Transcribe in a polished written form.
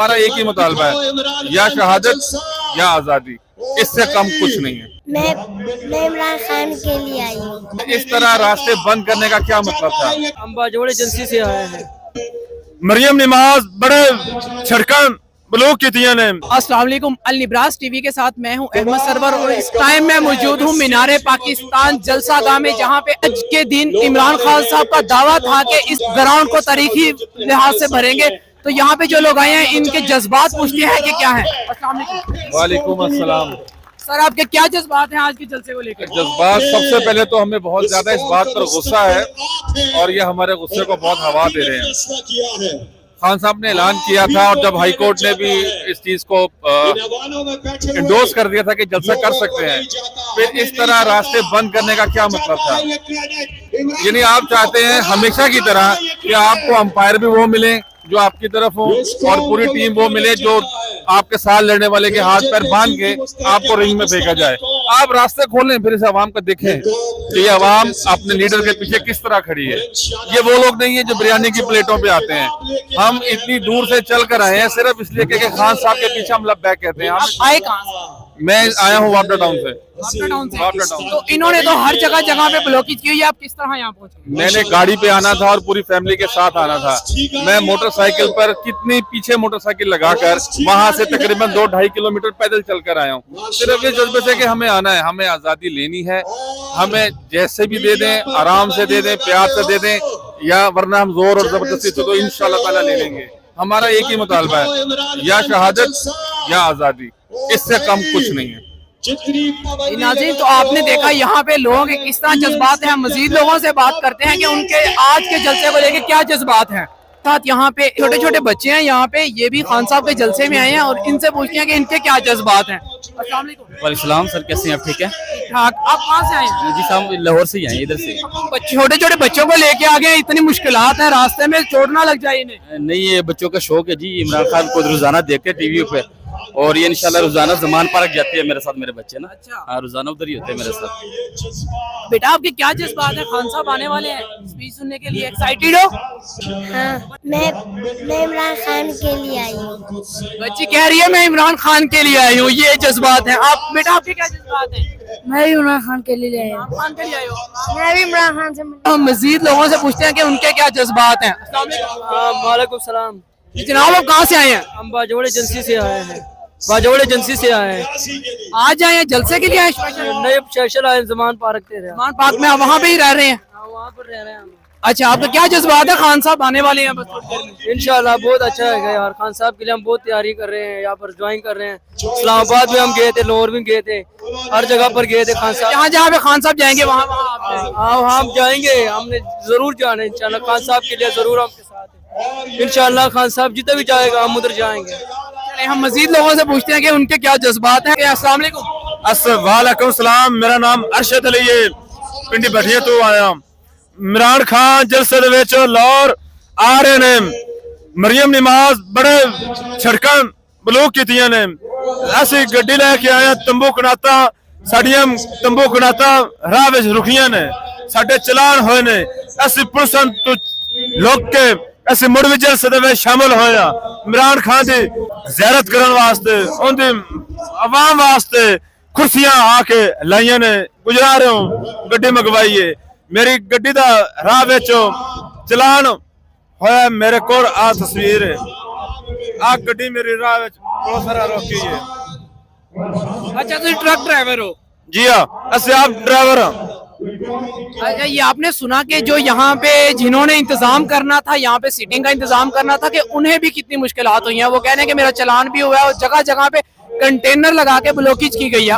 हमारा एक ही मुतालबा है, या शहादत या आज़ादी, इससे कम कुछ नहीं है। मैं इमरान खान के लिए आई हूँ। इस तरह रास्ते बंद करने का क्या मतलब था? हम बाजोड़े एजेंसी से आए हैं। मरियम नमाज बड़े छड़कन ब्लॉक की थी ने। अस्सलाम वालेकुम, अल निब्रास टीवी के साथ मैं हूं अहमद सरवर और इस टाइम मैं मौजूद हूं मीनारे पाकिस्तान जलसा गाह में, जहां पे आज के दिन इमरान खान साहब का दावा था कि इस ग्राउंड को तारीखी लिहाज से भरेंगे। तो यहाँ पे जो लोग आए हैं इनके जज्बात पूछते हैं कि क्या है। अस्सलाम वालेकुम। वालेकुम अस्सलाम। सर, आपके क्या जज्बात हैं आज के जलसे को लेकर? जज्बात, सबसे पहले तो हमें बहुत ज्यादा इस बात पर गुस्सा है और ये हमारे गुस्से को बहुत हवा दे रहे हैं। खान साहब ने ऐलान किया था और जब हाई कोर्ट ने भी इस चीज को इंडोर्स कर दिया था कि जलसा कर सकते हैं, फिर इस तरह रास्ते बंद करने का क्या मतलब था? यानी आप चाहते हैं हमेशा की तरह कि आपको अंपायर भी वो मिले जो आपकी तरफ हो और पूरी टीम वो मिले जो आपके साथ लड़ने वाले के हाथ पैर बांध के आपको रिंग में फेंका जाए। आप रास्ते खोलें, फिर इस आवाम को देखें कि ये आवाम अपने लीडर के पीछे किस तरह खड़ी है। ये वो लोग नहीं है जो बिरयानी की प्लेटों पे आते हैं। हम इतनी दूर से चल कर आए हैं सिर्फ इसलिए कि खान साहब के पीछे हम लब्बैक कहते हैं। आप आए कहाँ से? मैं आया हूँ वापडा टाउन से। वापडा टाउन से। वापडा टाउन। तो इन्होंने तो हर जगह पे ब्लॉकेज की हुई है, आप किस तरह यहाँ पहुँचे? मैंने गाड़ी पे आना था और पूरी फैमिली के साथ आना था। मैं मोटरसाइकिल पर कितनी पीछे मोटरसाइकिल लगाकर वहां से तकरीबन 2-2.5 किलोमीटर पैदल चलकर आया हूँ, सिर्फ इस जज्बे से कि हमें आना है, हमें आजादी लेनी है। हमें जैसे भी दे दें, आराम से दे दें, प्यार से दे दें, या वरना हम जोर और जबरदस्ती से तो इंशाल्लाह ताला ले लेंगे। हमारा एक ही मुतालबा है, या शहादत या आजादी, इससे कम कुछ नहीं है। नाज़रीन, तो आपने देखा यहाँ पे लोगों के किस तरह जज्बात हैं। मजीद लोगों से बात करते हैं कि उनके आज के जलसे को लेकर क्या जज्बात हैं। साथ यहाँ पे छोटे छोटे बच्चे हैं, यहाँ पे ये भी खान साहब के जलसे में आए हैं और इनसे पूछते हैं कि इनके क्या जज्बात हैं। अस्सलाम वालेकुम। वालेकुम सर, कैसे हैं आप? ठीक है। ठाक। आप कहाँ से आए हैं? जी साहब, लाहौर से ही आए, इधर से। छोटे छोटे बच्चों को लेके आ गए, इतनी मुश्किलात हैं, रास्ते में चोट ना लग जाए इन्हें। नहीं, ये बच्चों का शौक है जी। इमरान खान को रोजाना देखते हैं टीवी पे और ये इंशाल्लाह रोजाना जमान पार्क जाते हैं मेरे साथ, मेरे बच्चे ना। अच्छा। हाँ, रोजाना उधर ही होते हैं मेरे साथ। बेटा, आपके क्या जज्बात है? खान साहब आने वाले हैं, स्पीच सुनने के लिए एक्साइटेड हो? हाँ, मैं इमरान खान के लिए आई हूँ। बच्ची कह रही है मैं इमरान खान के लिए आई हूँ, ये जज्बात है। आप बेटा, आपके क्या जज्बात है? मैं भी इमरान खान के लिए आई हूँ। खान के लिए आए हो? मैं भी इमरान खान से हम मजीद लोगों से पूछते हैं कि उनके क्या जज्बात हैं। वालेकुम सलाम। जनाब, आप कहाँ से आए हैं? हम बाजोड़ एजेंसी से आए हैं। बाजोड़ एजेंसी से आए हैं। आज आए हैं जलसे के लिए आए स्पेशल? नए स्पेशल आए जमान पार्क थे। जमान पार्क में वहाँ पे ही रह रहे हैं? वहाँ पर रह रहे हैं हम। अच्छा, आपका क्या जज्बात है? खान साहब आने वाले हैं बस थोड़ी देर में। इंशाल्लाह बहुत अच्छा है यार। खान साहब के लिए हम बहुत तैयारी कर रहे हैं, यहाँ पर ज्वाइन कर रहे हैं। इस्लामाबाद में हम गए थे, लाहौर में गए थे, हर जगह पर गए थे। खान साहब जहाँ जहाँ पे खान साहब जाएंगे वहाँ आप जाएंगे? हाँ, हम जाएंगे, हमने जरूर जाना है इंशाल्लाह। खान साहब के लिए जरूर हम के साथ हैं इंशाल्लाह। खान साहब जितना भी जाएगा हम उधर जाएंगे। हम मजीद लोगों से पूछते हैं कि उनके क्या जज्बात हैं। अस्सलाम वालेकुम। वालेकुम सलाम। मेरा नाम अरशद अली है, पिंडी भटिया तो आया। इमरान खान जलसे दे विच लाहौर आ रहे ने। मरियम नमाज बड़े छड़कन ब्लॉक की थी ने। असी गड्डी लैके आए, तंबू कनाता साडियां तंबू कनाता राह विच रुकियां ने, साडे चलान होए ने। असी पुलिस तो लोग के असी मुड़ भी जलसे दे विच शामिल होया। इमरान खान की ज़ियारत करने वास्ते, उनकी आवाम वास्ते कुर्सियां आके लाइया ने। गुजरा रहे हो, गड्डी मंगवाई है। मेरी गड्डी का राह विच चलान होया, मेरे को आ तस्वीर है। आ गड्डी मेरी राह विच बहुत सारा रोकी है। अच्छा, तुम ट्रक ड्राइवर हो? जी हाँ, असि आप ड्राइवर हाँ। अच्छा, ये आपने सुना कि जो यहाँ पे जिन्होंने इंतजाम करना था, यहाँ पे सीटिंग का इंतजाम करना था, कि उन्हें भी कितनी मुश्किलात हुई हैं। वो कह रहे हैं कि मेरा चलान भी हुआ है और जगह जगह पे कंटेनर लगा के ब्लॉकेज की गई है।